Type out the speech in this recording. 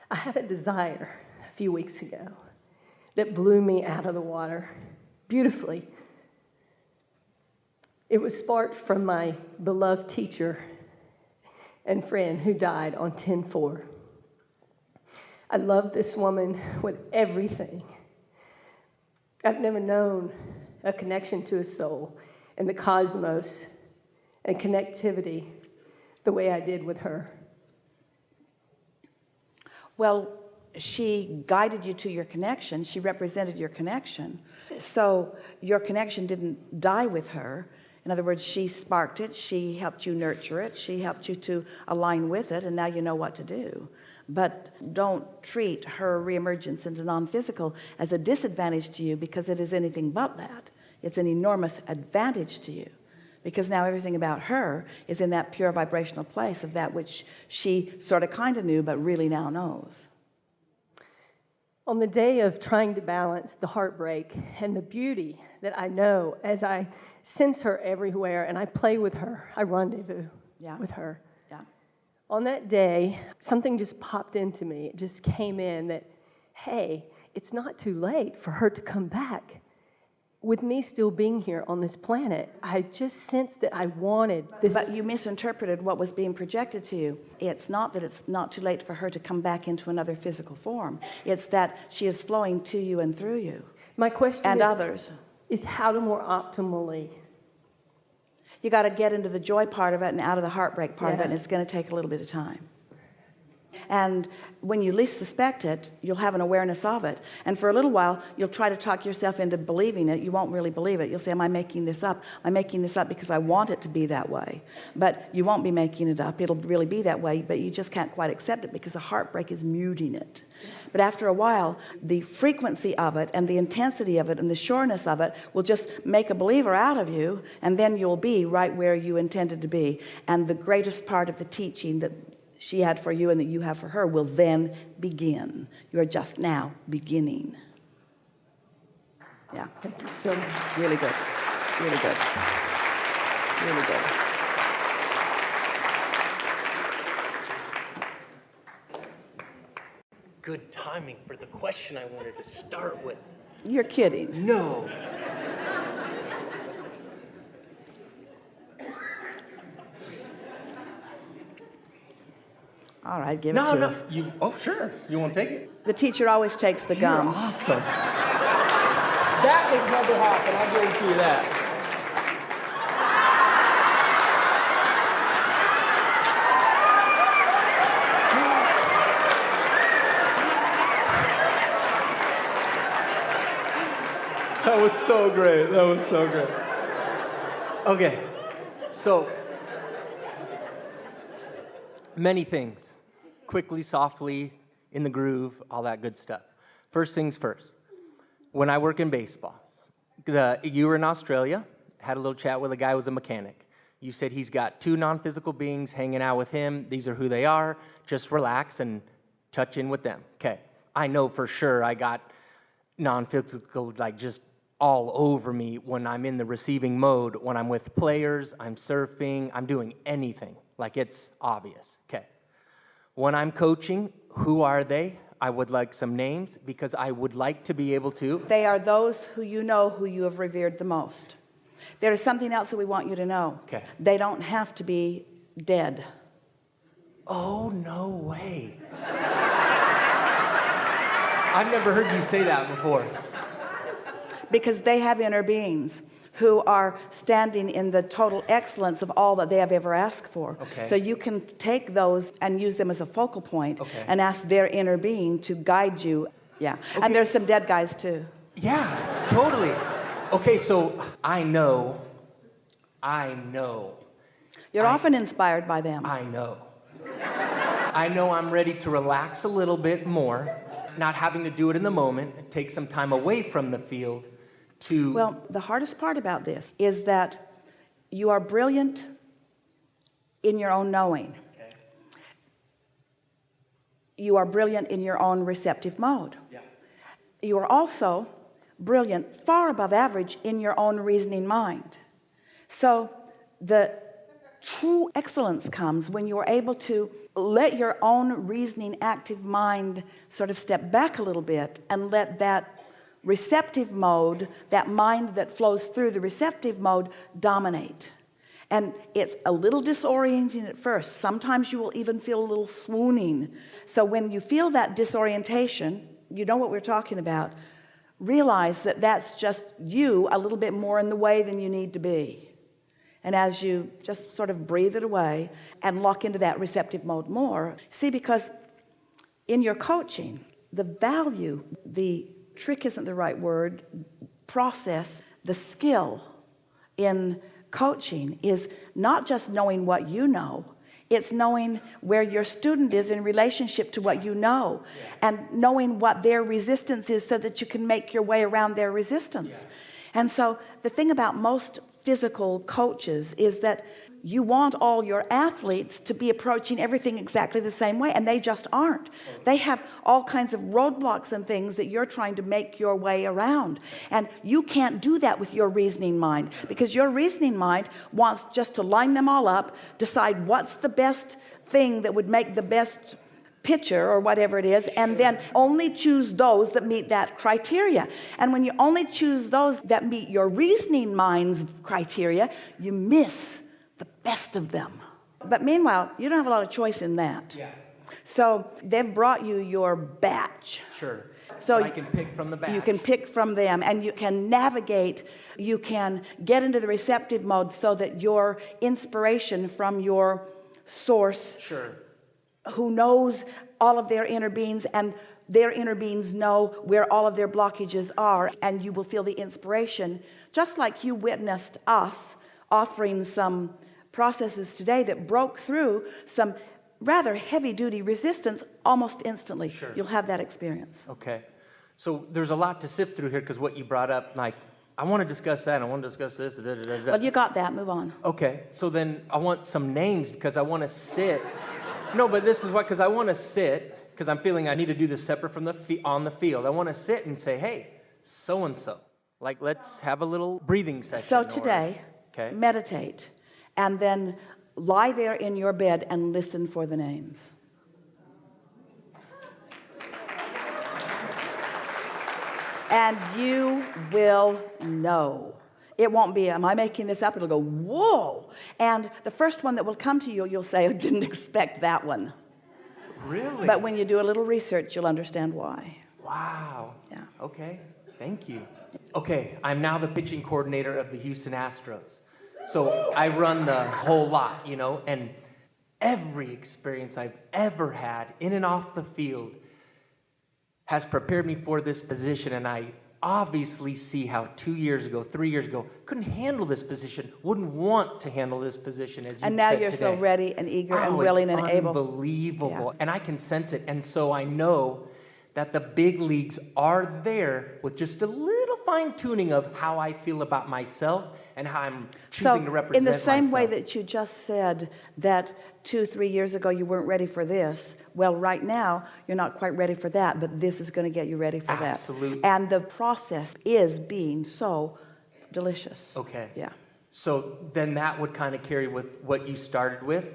I had a desire a few weeks ago that blew me out of the water beautifully. It was sparked from my beloved teacher and friend who died on 10/4. I love this woman with everything. I've never known a connection to a soul and the cosmos and connectivity the way I did with her. Well, she guided you to your connection. She represented your connection. So your connection didn't die with her. In other words, she sparked it. She helped you nurture it. She helped you to align with it. And now you know what to do. But don't treat her reemergence into non-physical as a disadvantage to you, because it is anything but that. It's an enormous advantage to you, because now everything about her is in that pure vibrational place of that which she sort of kind of knew but really now knows. On the day of trying to balance the heartbreak and the beauty that I know as I sense her everywhere and I play with her, I rendezvous with her. Yeah. On that day, something just popped into me. It just came in that, hey, it's not too late for her to come back. With me still being here on this planet, I just sensed that I wanted this. But you misinterpreted what was being projected to you. It's not that it's not too late for her to come back into another physical form. It's that she is flowing to you and through you. My question and others is how to more optimally. You got to get into the joy part of it and out of the heartbreak part of it, and it's going to take a little bit of time. And when you least suspect it, you'll have an awareness of it. And for a little while, you'll try to talk yourself into believing it. You won't really believe it. You'll say, am I making this up? I'm making this up because I want it to be that way. But you won't be making it up. It'll really be that way, but you just can't quite accept it because the heartbreak is muting it. But after a while, the frequency of it and the intensity of it and the sureness of it will just make a believer out of you, and then you'll be right where you intended to be. And the greatest part of the teaching that she had for you and that you have for her will then begin. You are just now beginning. Yeah. Thank you so much. Really good. Really good. Really good. Good timing for the question I wanted to start with. You're kidding. No. All right, give it to us. No. Oh, sure. You want to take it? The teacher always takes the gum. You're awesome. That would never happen. I guarantee you that. That was so great. That was so great. Okay, so many things. Quickly, softly, in the groove, all that good stuff. First things first. When I work in baseball, you were in Australia, had a little chat with a guy who was a mechanic. You said he's got two non-physical beings hanging out with him. These are who they are. Just relax and touch in with them. Okay, I know for sure I got non-physical, like just all over me when I'm in the receiving mode. When I'm with players, I'm surfing, I'm doing anything. Like it's obvious. Okay. When I'm coaching, who are they? I would like some names because I would like to be able to. They are those who you know who you have revered the most. There is something else that we want you to know. Okay. They don't have to be dead. Oh, no way. I've never heard you say that before. Because they have inner beings who are standing in the total excellence of all that they have ever asked for. Okay. So you can take those and use them as a focal point, okay, and ask their inner being to guide you. Yeah. Okay. And there's some dead guys too. Yeah, totally. Okay, so I know. You're often inspired by them. I know I'm ready to relax a little bit more, not having to do it in the moment, take some time away from the field to... Well, the hardest part about this is that you are brilliant in your own knowing. Okay. You are brilliant in your own receptive mode. Yeah. You are also brilliant, far above average, in your own reasoning mind. So the true excellence comes when you're able to let your own reasoning active mind sort of step back a little bit and let that receptive mode, that mind that flows through the receptive mode, dominate. And it's a little disorienting at first. Sometimes you will even feel a little swooning. So when you feel that disorientation, you know what we're talking about. Realize that that's just you a little bit more in the way than you need to be. And as you just sort of breathe it away and lock into that receptive mode more, see, because in your coaching, the value, the trick isn't the right word, process, the skill in coaching is not just knowing what you know, it's knowing where your student is in relationship to what you know, and knowing what their resistance is so that you can make your way around their resistance. And so the thing about most physical coaches is that you want all your athletes to be approaching everything exactly the same way, and they just aren't. They have all kinds of roadblocks and things that you're trying to make your way around, and you can't do that with your reasoning mind, because your reasoning mind wants just to line them all up, decide what's the best thing that would make the best picture or whatever it is, and then only choose those that meet that criteria. And when you only choose those that meet your reasoning mind's criteria, you miss the best of them. But meanwhile, you don't have a lot of choice in that. So they've brought you your batch. So I can pick from the batch. You can pick from them, and you can navigate, you can get into the receptive mode so that your inspiration from your source, who knows all of their inner beings, and their inner beings know where all of their blockages are, and you will feel the inspiration, just like you witnessed us offering some processes today that broke through some rather heavy-duty resistance almost instantly. You'll have that experience. Okay. So there's a lot to sift through here, because what you brought up, like, I want to discuss that, and I want to discuss this. Well, you got that. Move on. Okay. So then I want some names, because I want to sit. No, but this is why, because I want to sit, because I'm feeling I need to do this separate from on the field. I want to sit and say, hey, so-and-so. Like, let's have a little breathing session. So today, meditate, and then lie there in your bed and listen for the names. And you will know. It won't be, am I making this up? It'll go, whoa. And the first one that will come to you, you'll say, I didn't expect that one. Really? But when you do a little research, you'll understand why. Wow. Yeah. Okay. Thank you. Okay. I'm now the pitching coordinator of the Houston Astros. So I run the whole lot, you know, and every experience I've ever had in and off the field has prepared me for this position. And I obviously see how 2 years ago, 3 years ago, couldn't handle this position, wouldn't want to handle this position as you said. And now you're today. so ready and eager and willing and able. Unbelievable. And I can sense it. And so I know that the big leagues are there with just a little fine tuning of how I feel about myself and how I'm choosing to represent myself. In the same way myself. that you just said that 2-3 years ago you weren't ready for this, well, right now you're not quite ready for that, but this is going to get you ready for that. Absolutely. And the process is being so delicious. Okay. Yeah. So then that would kind of carry with what you started with.